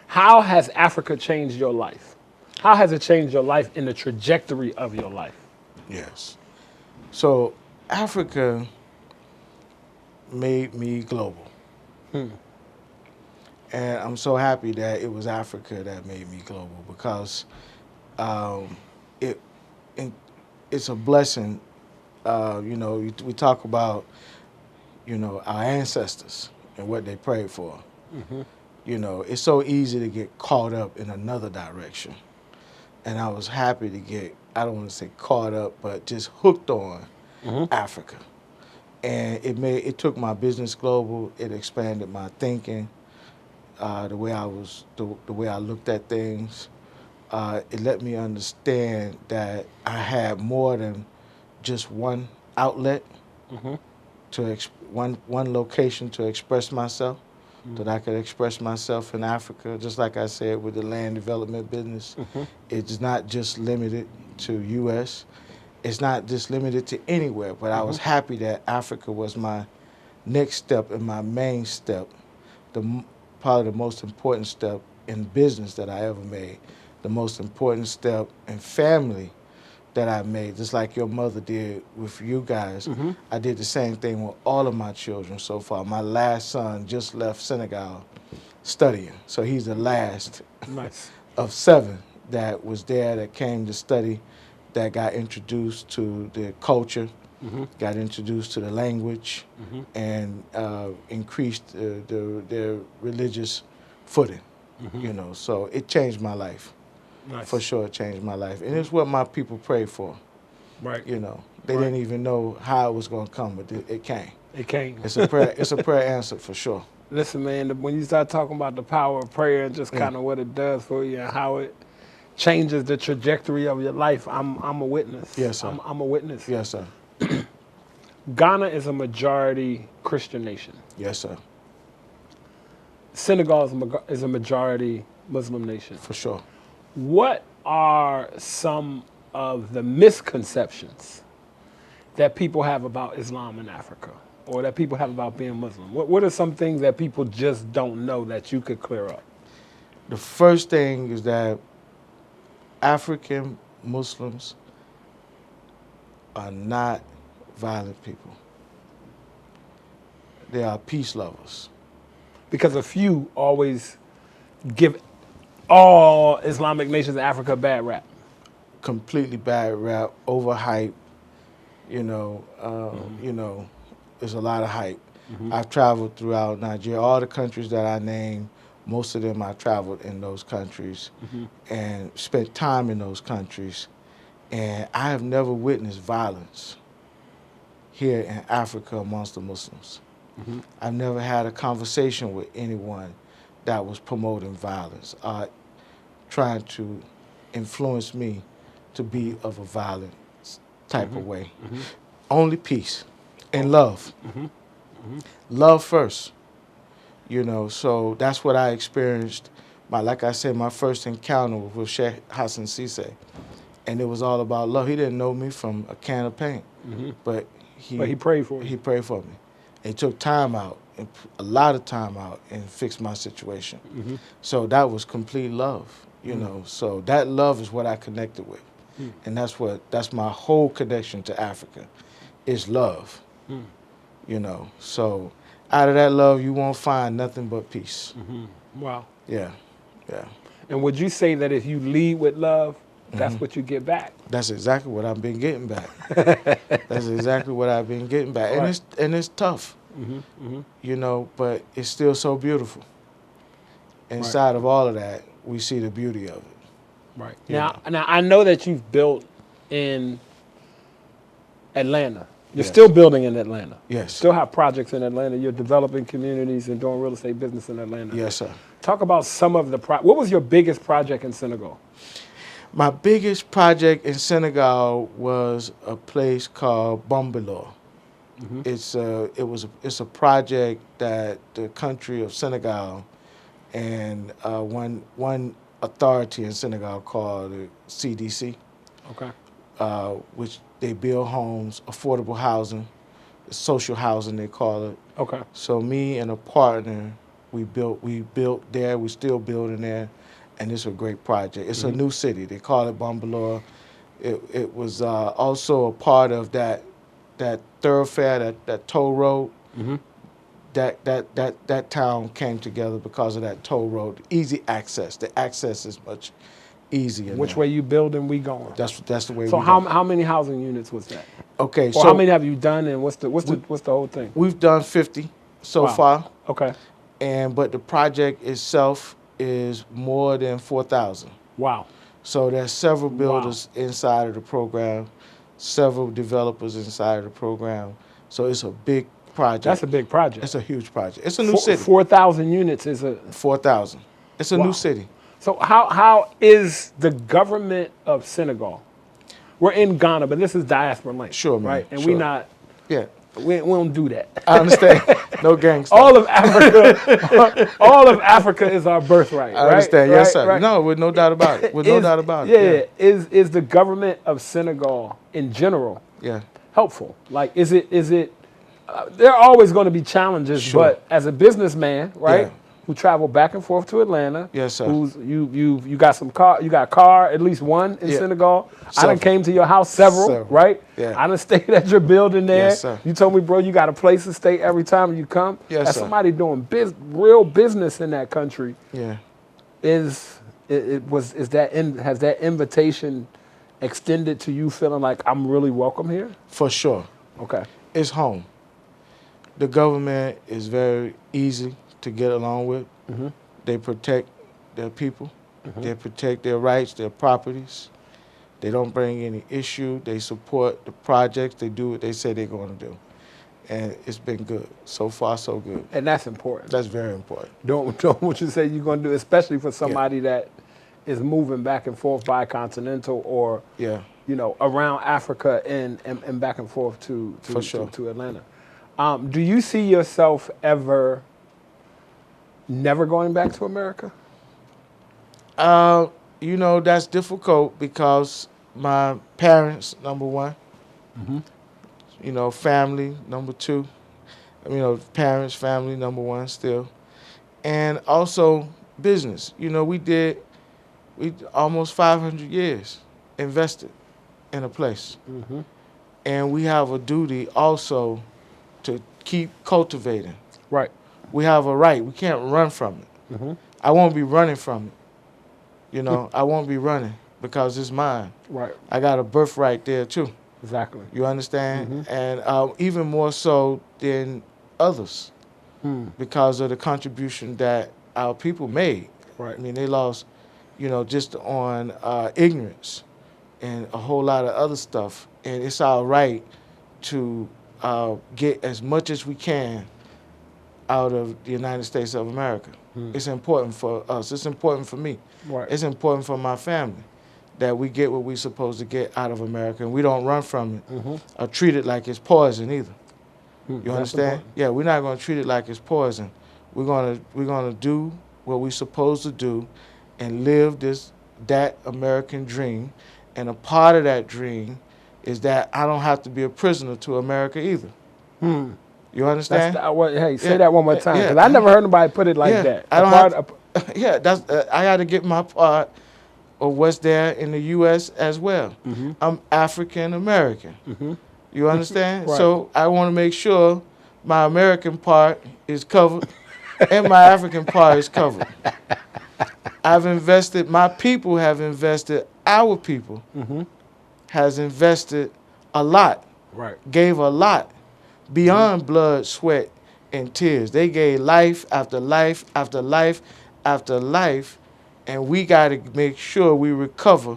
S2: how has Africa changed your life? How has it changed your life in the trajectory of your life?
S3: Yes. So Africa made me global. And I'm so happy that it was Africa that made me global because it's a blessing. You know, we talk about, you know, our ancestors and what they prayed for. You know, it's so easy to get caught up in another direction. And I was happy to get, I don't want to say caught up, but just hooked on Africa. And it took my business global. It expanded my thinking, the way I looked at things. It let me understand that I had more than just one outlet, one location to express myself. That I could express myself in Africa, just like I said with the land development business. It's not just limited to U.S. It's not just limited to anywhere, but I was happy that Africa was my next step and my main step, probably the most important step in business that I ever made, the most important step in family that I made, just like your mother did with you guys. I did the same thing with all of my children so far. My last son just left Senegal studying, so he's the last of 7 that was there that came to study, that got introduced to the culture, got introduced to the language, and increased their religious footing. You know, so it changed my life. For sure, it changed my life, and it's what my people prayed for.
S2: Right.
S3: You know, they didn't even know how it was going to come, but it came.
S2: It came.
S3: It's a prayer. It's a prayer answered for sure.
S2: Listen, man, when you start talking about the power of prayer and just kind of what it does for you and how it changes the trajectory of your life, I'm a witness.
S3: Yes, sir.
S2: I'm a witness.
S3: Yes, sir.
S2: Ghana is a majority Christian nation.
S3: Yes, sir.
S2: Senegal is a majority Muslim nation.
S3: For sure.
S2: What are some of the misconceptions that people have about Islam in Africa, or that people have about being Muslim? What are some things that people just don't know that you could clear up?
S3: The first thing is that African Muslims are not violent people. They are peace lovers.
S2: Because a few always give all Islamic nations in Africa a bad rap.
S3: Completely bad rap, overhyped. You know, there's a lot of hype. I've traveled throughout Nigeria, all the countries that I named. Most of them I traveled in those countries and spent time in those countries, and I have never witnessed violence here in Africa amongst the Muslims. I've never had a conversation with anyone that was promoting violence, trying to influence me to be of a violent type of way. Only peace and love. Love first. You know, so that's what I experienced. Like I said, my first encounter with Sheikh Hassan Cisse. and it was all about love. He didn't know me from a can of paint, but
S2: he prayed for you.
S3: He prayed for me. And he took time out, and a lot of time out, and fixed my situation. So that was complete love, you know. So that love is what I connected with, and that's my whole connection to Africa, is love, you know. So out of that love, you won't find nothing but peace.
S2: Wow.
S3: Yeah, yeah.
S2: And would you say that if you lead with love, that's what you get back?
S3: That's exactly what I've been getting back. That's exactly what I've been getting back,
S2: Right.
S3: and it's tough, you know, but it's still so beautiful. Inside of all of that, we see the beauty of it.
S2: Right.
S3: Yeah.
S2: Now I know that you've built in Atlanta. You're
S3: Yes.
S2: still building in Atlanta.
S3: Yes.
S2: Still have projects in Atlanta. You're developing communities and doing real estate business in Atlanta.
S3: Yes, sir.
S2: Talk about some of the what was your biggest project in Senegal?
S3: My biggest project in Senegal was a place called Bambilor. It's a project that the country of Senegal and one authority in Senegal called the CDC,
S2: Okay.
S3: which they build homes, affordable housing, social housing they call it.
S2: Okay.
S3: So me and a partner, we built there. We're still building there, and it's a great project. It's a new city. They call it Bambilor. It was also a part of that thoroughfare, that toll road. That town came together because of that toll road. Easy access. The access is much easier.
S2: Which
S3: now.
S2: way you building, we going.
S3: That's the way.
S2: So
S3: we
S2: how
S3: go.
S2: many housing units was that?
S3: Okay,
S2: Or
S3: so
S2: how many have you done, and what's the whole thing?
S3: we've done 50 so
S2: Wow.
S3: far,
S2: Okay.
S3: but the project itself is more than 4,000.
S2: Wow.
S3: So there's several builders inside of the program, several developers inside of the program. So it's a big project.
S2: That's a big project.
S3: It's a huge project. It's a new city.
S2: 4,000 units is a.
S3: 4,000. It's a
S2: Wow.
S3: new city.
S2: So how is the government of Senegal? We're in Ghana, but this is Diaspora Link.
S3: Sure, man.
S2: Right? And
S3: Sure. Yeah,
S2: we don't do that.
S3: I understand. No gangster.
S2: All of Africa, all of Africa is our birthright.
S3: I understand.
S2: Right?
S3: Yes, sir.
S2: Right?
S3: No, with no doubt about it. With no doubt about
S2: Yeah,
S3: it.
S2: Is the government of Senegal in general
S3: Yeah.
S2: helpful? Like, is it? There are always going to be challenges,
S3: Sure.
S2: but as a businessman, right,
S3: Yeah.
S2: who travel back and forth to Atlanta,
S3: Yes, sir.
S2: who's you got some car, you got a car, at least one in
S3: Yeah.
S2: Senegal. I
S3: Several.
S2: done came to your house several, right?
S3: Yeah.
S2: I done stayed at your building there.
S3: Yes, sir.
S2: You told me, bro, you got a place to stay every time you come.
S3: Yes,
S2: As
S3: sir.
S2: somebody doing real business in that country,
S3: Yeah.
S2: has that invitation extended to you feeling like I'm really welcome here?
S3: For sure.
S2: Okay.
S3: It's home. The government is very easy to get along with. They protect their people. They protect their rights, their properties. They don't bring any issue. They support the projects. They do what they say they're going to do. And it's been good. So far, so good.
S2: And that's important.
S3: That's very important.
S2: Don't what you say you're going to do, especially for somebody that is moving back and forth bicontinental or
S3: Yeah.
S2: around Africa and back and forth to
S3: For sure.
S2: to Atlanta. Do you see yourself ever never going back to America?
S3: That's difficult because my parents, number one. Family, number two. Parents, family, number one still. And also business. We almost 500 years invested in a place. And we have a duty also to keep cultivating.
S2: Right.
S3: We have a right. We can't run from it. I won't be running from it. I won't be running because it's mine.
S2: Right.
S3: I got a birthright there too.
S2: Exactly.
S3: You understand? And even more so than others because of the contribution that our people made.
S2: Right.
S3: I mean, they lost, just on ignorance and a whole lot of other stuff. And it's our right to get as much as we can out of the United States of America. It's important for us. It's important for me.
S2: Right.
S3: It's important for my family that we get what we're supposed to get out of America, and we don't run from it or treat it like it's poison either. You
S2: That's
S3: understand?
S2: important.
S3: Yeah, we're not going to treat it like it's poison. We're gonna do what we're supposed to do and live that American dream And a part of that dream is that I don't have to be a prisoner to America either. You understand?
S2: Hey, say that one more time, because I never heard nobody put it like that.
S3: I don't have, I got to get my part of what's there in the U.S. as well. I'm African American. You understand?
S2: Right.
S3: So I want to make sure my American part is covered and my African part is covered. I've invested, my people have invested, our people has invested a lot, gave a lot beyond blood, sweat, and tears. They gave life after life after life after life, and we got to make sure we recover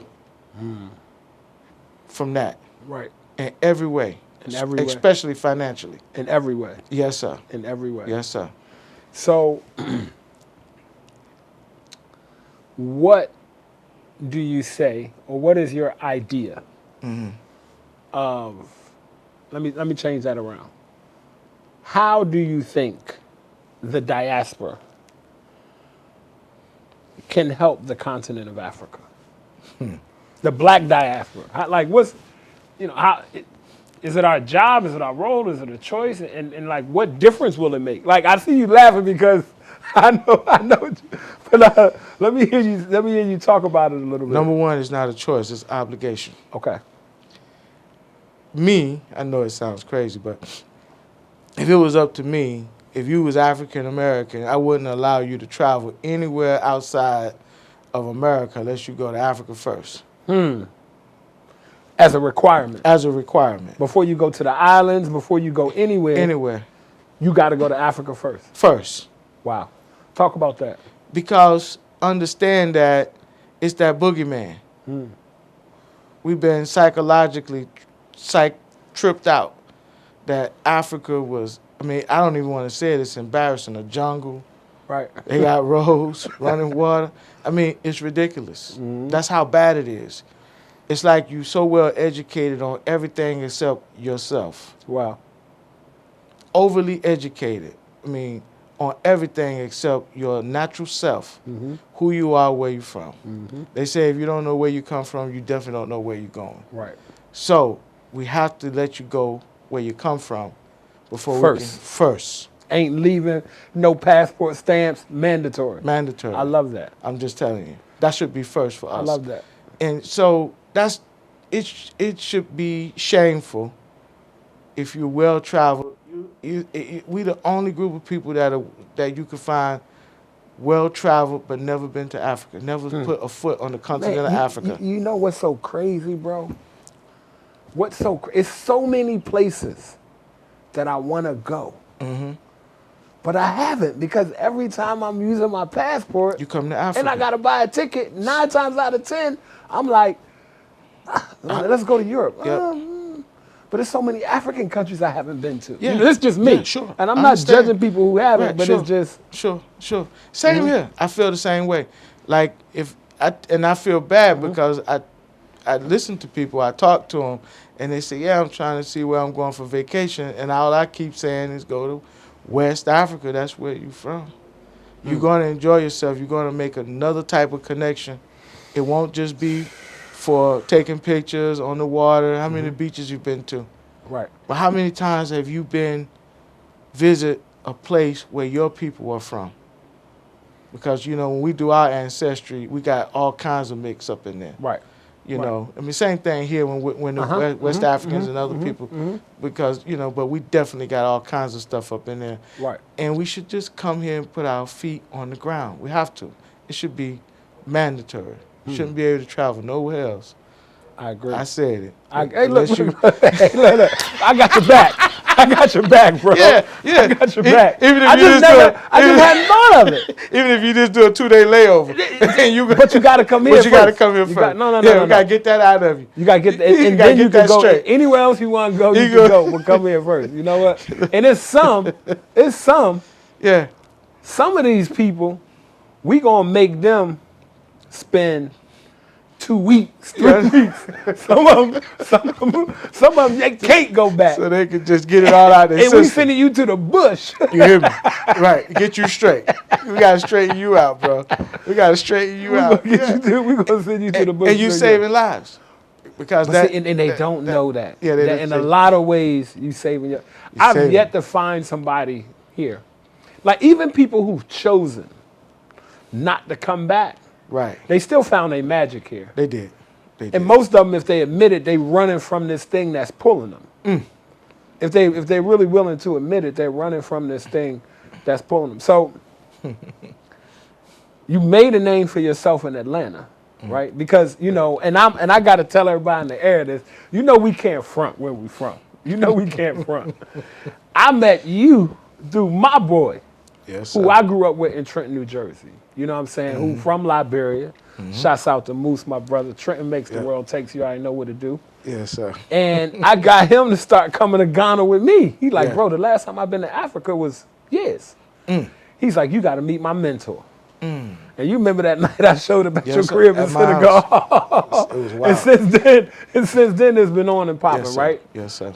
S3: from that.
S2: Right.
S3: In every way.
S2: In every way.
S3: Especially financially.
S2: In every way.
S3: Yes, sir.
S2: In every way.
S3: Yes, sir.
S2: So, what do you say, or what is your idea of, let me change that around. How do you think the diaspora can help the continent of Africa? The black diaspora. Is it our job? Is it our role? Is it a choice? And like, what difference will it make? Like, I see you laughing because I know. But let me hear you talk about it a little bit.
S3: Number one, it's not a choice; it's obligation.
S2: Okay.
S3: Me, I know it sounds crazy, but if it was up to me, if you was African American, I wouldn't allow you to travel anywhere outside of America unless you go to Africa first.
S2: As a requirement.
S3: As a requirement.
S2: Before you go to the islands, before you go anywhere.
S3: Anywhere.
S2: You got to go to Africa first.
S3: First.
S2: Wow. Talk about that.
S3: Because understand that it's that boogeyman. We've been psychologically tripped out that Africa was, I don't even want to say it, it's embarrassing, a jungle.
S2: Right.
S3: They got roads, running water. It's ridiculous. That's how bad it is. It's like you so well educated on everything except yourself.
S2: Wow.
S3: Overly educated. On everything except your natural self, who you are, where you're from. They say if you don't know where you come from, you definitely don't know where you're going.
S2: Right.
S3: So we have to let you go where you come from before we can. First.
S2: Ain't leaving, no passport stamps, mandatory.
S3: Mandatory.
S2: I love that.
S3: I'm just telling you. That should be first for us.
S2: I love that.
S3: And so it should be shameful if you're well traveled. We the only group of people that you can find well traveled but never been to Africa, never put a foot on the continent of Africa.
S2: You know what's so crazy, bro? It's so many places that I want to go. But I haven't, because every time I'm using my passport,
S3: you come to Africa,
S2: and I gotta buy a ticket. 9 times out of 10, I'm like, let's go to Europe. But there's so many African countries I haven't been to.
S3: Yeah.
S2: It's just me.
S3: Yeah, sure.
S2: And I'm not judging people who haven't,
S3: right,
S2: but
S3: sure.
S2: it's just...
S3: Sure. Same here. I feel the same way. Like, I feel bad because I listen to people, I talk to them, and they say, I'm trying to see where I'm going for vacation, and all I keep saying is go to West Africa. That's where you're from. You're going to enjoy yourself. You're going to make another type of connection. It won't just be for taking pictures on the water. How many beaches you've been to?
S2: Right.
S3: But how many times have you been visit a place where your people are from? Because, when we do our ancestry, we got all kinds of mix up in there.
S2: Right.
S3: You know, same thing here when the West Africans and other people, because, but we definitely got all kinds of stuff up in there.
S2: Right.
S3: And we should just come here and put our feet on the ground. We have to. It should be mandatory. You shouldn't be able to travel nowhere else.
S2: I agree.
S3: I said it.
S2: Hey, look, I got your back. I got your back, bro.
S3: Yeah.
S2: I got your back.
S3: Even if
S2: I just hadn't thought of it.
S3: Even if you just do a 2-day layover.
S2: But you got to come here first.
S3: But you got to come here first.
S2: No.
S3: We got to get that out of you.
S2: You got to get that. And then you can go anywhere else you want to go, you can go. But come here first. You know what? And it's some.
S3: Yeah.
S2: Some of these people, we going to make them spend 2 weeks, 3 weeks. Some of them, they can't go back.
S3: So they can just get it all out of their
S2: system.
S3: And
S2: we sending you to the bush.
S3: You hear me? Right. Get you straight. We got to straighten you out, bro. We got to straighten you out.
S2: We're going to send you to the bush.
S3: And you saving lives. because
S2: But see, and they don't know that.
S3: Yeah,
S2: That in a lot of ways, you saving your. I've
S3: saving.
S2: yet to find somebody here, like even people who've chosen not to come back.
S3: Right.
S2: They still found their magic here.
S3: They did. They did.
S2: And most of them, if they admit it, they running from this thing that's pulling them. If they're really willing to admit it, they're running from this thing that's pulling them. So you made a name for yourself in Atlanta, right? Because and I got to tell everybody in the air this. We can't front where we from. We can't front. I met you through my boy,
S3: Yes,
S2: who
S3: sir.
S2: I grew up with in Trenton, New Jersey. You know what I'm saying? Who from Liberia. Shouts out to Moose, my brother. Trenton makes the world takes you. I know what to do.
S3: Yes, sir.
S2: And I got him to start coming to Ghana with me. He like,
S3: Yeah.
S2: bro, the last time I've been to Africa was years. He's like, you got to meet my mentor. And you remember that night I showed up at
S3: Yes,
S2: your
S3: sir.
S2: crib in
S3: At my
S2: Senegal.
S3: house. It was wild.
S2: And since then it's been on and popping,
S3: Yes, sir.
S2: right?
S3: Yes, sir.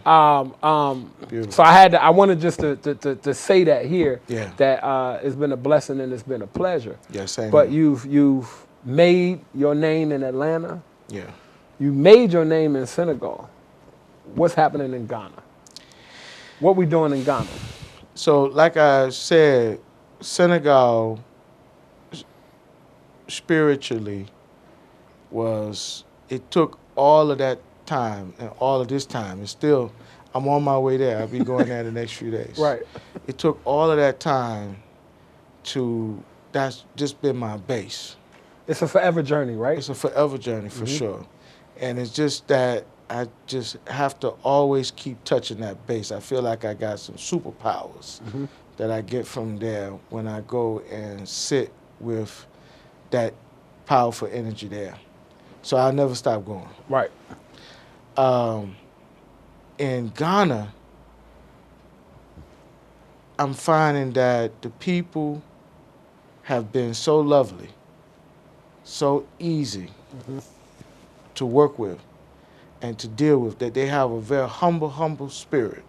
S3: Beautiful.
S2: So I wanted just to say that here,
S3: Yeah.
S2: that it's been a blessing and it's been a pleasure.
S3: Yeah, same
S2: But
S3: here.
S2: you've made your name in Atlanta.
S3: Yeah.
S2: You made your name in Senegal. What's happening in Ghana? What we doing in Ghana?
S3: So, like I said, Senegal spiritually it took all of that time and all of this time. And still, I'm on my way there. I'll be going there the next few days.
S2: Right.
S3: It took all of that time that's just been my base.
S2: It's a forever journey, right?
S3: It's a forever journey for sure. And it's just that I just have to always keep touching that base. I feel like I got some superpowers that I get from there when I go and sit with that powerful energy there. So I'll never stop going.
S2: Right.
S3: In Ghana, I'm finding that the people have been so lovely, so easy to work with and to deal with, that they have a very humble spirit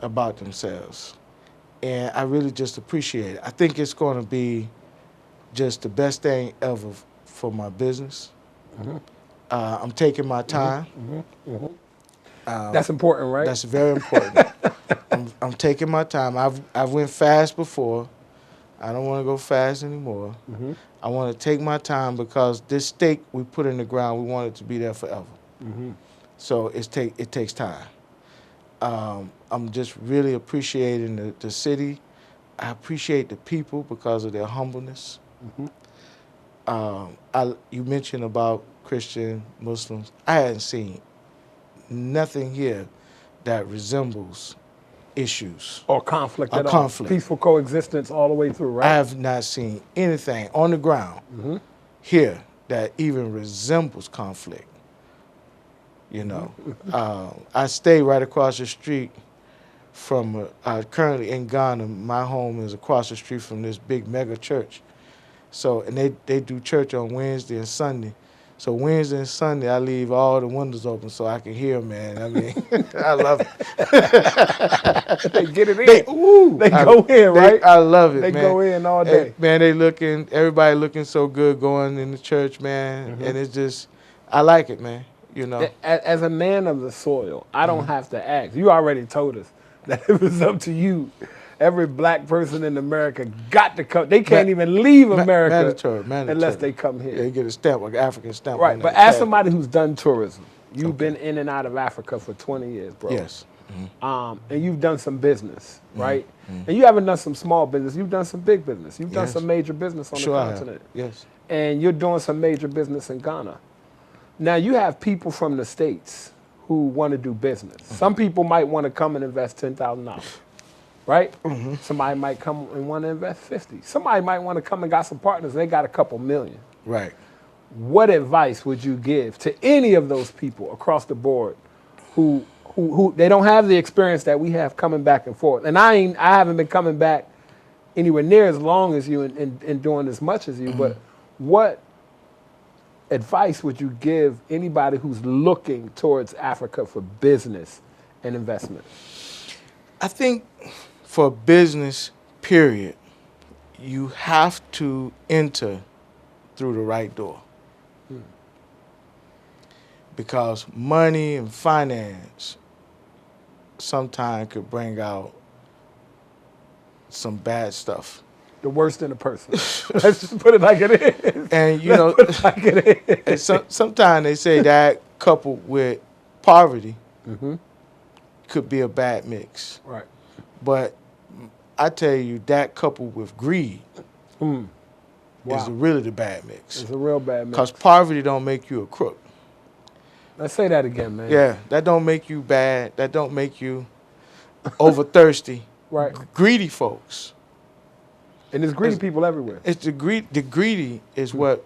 S3: about themselves. And I really just appreciate it. I think it's going to be just the best thing ever for my business. I'm taking my time.
S2: That's important, right?
S3: That's very important. I'm taking my time. I've went fast before. I don't want to go fast anymore. I want to take my time because this stake we put in the ground, we want it to be there forever. So it takes time. I'm just really appreciating the city. I appreciate the people because of their humbleness. You mentioned about Christian, Muslims. I hadn't seen nothing here that resembles issues.
S2: Or conflict
S3: Or
S2: at all.
S3: conflict.
S2: Peaceful coexistence all the way through, right?
S3: I have not seen anything on the ground here that even resembles conflict. I stay right across the street from, currently in Ghana, my home is across the street from this big mega church. So, and they do church on Wednesday and Sunday. So Wednesday and Sunday, I leave all the windows open so I can hear, man. I mean, I love it.
S2: They get it in. They go in, right?
S3: I love it,
S2: They
S3: man.
S2: go in all day.
S3: Man, everybody looking so good going in the church, man. And it's just, I like it, man.
S2: As a man of the soil, I don't have to ask. You already told us that it was up to you. Every black person in America got to come. They can't even leave America
S3: mandatory.
S2: unless they come here.
S3: Yeah, you get a stamp, like an African stamp.
S2: Right,
S3: on
S2: but
S3: that
S2: as
S3: tag.
S2: somebody who's done tourism, you've been in and out of Africa for 20 years, bro.
S3: Yes.
S2: And you've done some business, right? And you haven't done some small business. You've done some big business. You've done
S3: Yes.
S2: some major business on
S3: Sure
S2: the
S3: I have.
S2: continent.
S3: Yes.
S2: And you're doing some major business in Ghana. Now, you have people from the States who want to do business. Some people might want to come and invest $10,000. Right? Somebody might come and want to invest 50. Somebody might want to come and got some partners. They got a couple million.
S3: Right.
S2: What advice would you give to any of those people across the board who they don't have the experience that we have coming back and forth? And I haven't been coming back anywhere near as long as you and doing as much as you. But what advice would you give anybody who's looking towards Africa for business and investment?
S3: I think for business, period, you have to enter through the right door. because money and finance sometimes could bring out some bad stuff.
S2: The worst in a person. Let's just put it like it is.
S3: And you know,
S2: like it is.
S3: sometimes they say that coupled with poverty could be a bad mix.
S2: Right.
S3: But I tell you, that coupled with greed
S2: Wow.
S3: is really the bad mix.
S2: It's a real bad mix.
S3: Because poverty don't make you a crook.
S2: Let's say that again, man.
S3: Yeah, that don't make you bad. That don't make you over thirsty.
S2: Right.
S3: Greedy folks.
S2: And there's greedy people everywhere.
S3: It's the greedy is what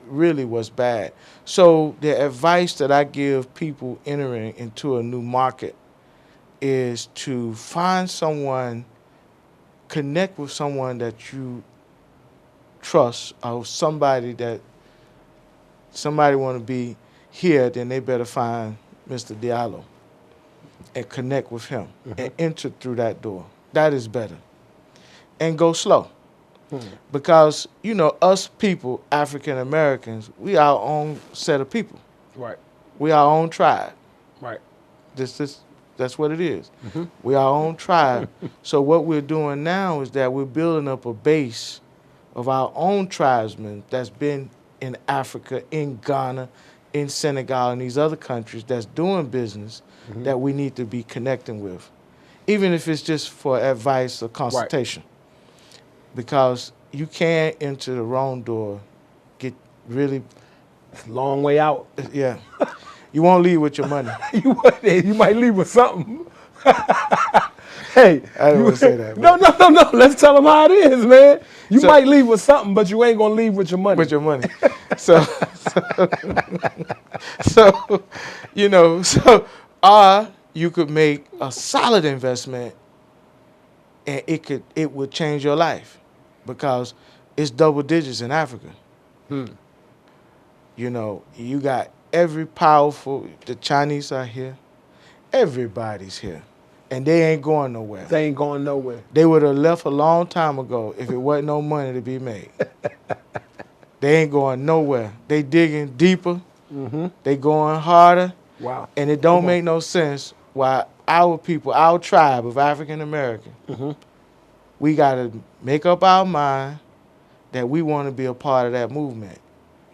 S3: really was bad. So the advice that I give people entering into a new market is to find someone, connect with someone that you trust, or somebody want to be here, then they better find Mr. Diallo and connect with him and enter through that door. That is better. And go slow. Because, you know, us people, African Americans, we our own set of people.
S2: Right.
S3: We our own tribe.
S2: Right.
S3: That's what it is. We our own tribe. So what we're doing now is that we're building up a base of our own tribesmen that's been in Africa, in Ghana, in Senegal, and these other countries that's doing business that we need to be connecting with, even if it's just for advice or consultation. Right. Because you can't enter the wrong door, get really...
S2: It's a long way out.
S3: Yeah. You won't leave with your money.
S2: You might leave with something. Hey.
S3: I didn't want to say that.
S2: No. Let's tell them how it is, man. You might leave with something, but you ain't going to leave with your money.
S3: With your money. So you know, you could make a solid investment and it would change your life because it's double digits in Africa. You know, you got every powerful, the Chinese are here, everybody's here. And they ain't going nowhere.
S2: They ain't going nowhere.
S3: They would have left a long time ago if it wasn't no money to be made. They ain't going nowhere. They digging deeper. They going harder.
S2: Wow.
S3: And it don't make no sense why our people, our tribe of African American, we got to make up our mind that we want to be a part of that movement.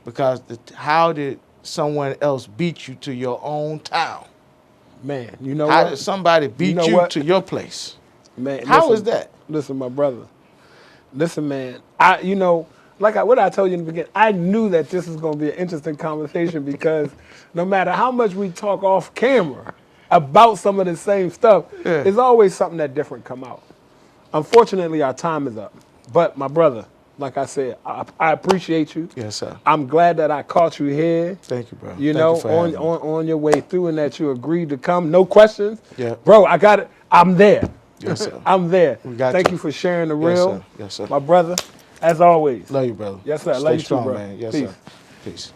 S3: Because how did someone else beat you to your own town?
S2: Man, you know
S3: How
S2: what?
S3: did somebody beat you to your place?
S2: Man,
S3: How is that?
S2: Listen, my brother. Listen, man. What I told you in the beginning, I knew that this was going to be an interesting conversation because no matter how much we talk off camera about some of the same stuff, there's always something that different come out. Unfortunately, our time is up. But my brother, like I said, I appreciate you.
S3: Yes, sir.
S2: I'm glad that I caught you here.
S3: Thank you, bro.
S2: You know, on your way through and that you agreed to come. No questions. Yeah. Bro, I got it. I'm there.
S3: Yes, sir.
S2: I'm there.
S3: Thank
S2: you for sharing the real.
S3: Yes, sir.
S2: My brother, as always.
S3: Love you, brother.
S2: Yes, sir.
S3: Stay
S2: Love you
S3: strong,
S2: too, bro.
S3: man. Yes,
S2: Peace.
S3: sir. Peace.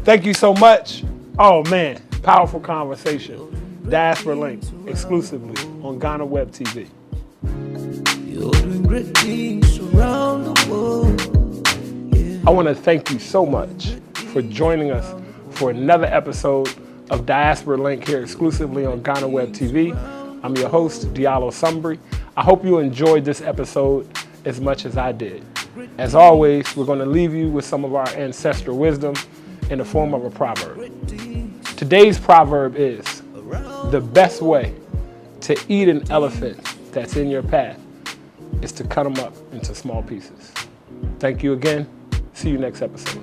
S2: Thank you so much. Oh, man. Powerful conversation. Diaspora Link, exclusively on Ghana Web TV.
S1: You're doing great things around the world.
S2: I want to thank you so much for joining us for another episode of Diaspora Link here exclusively on Ghana Web TV. I'm your host, Diallo Sumbry. I hope you enjoyed this episode as much as I did. As always, we're going to leave you with some of our ancestral wisdom in the form of a proverb. Today's proverb is, the best way to eat an elephant that's in your path is to cut them up into small pieces. Thank you again. See you next episode.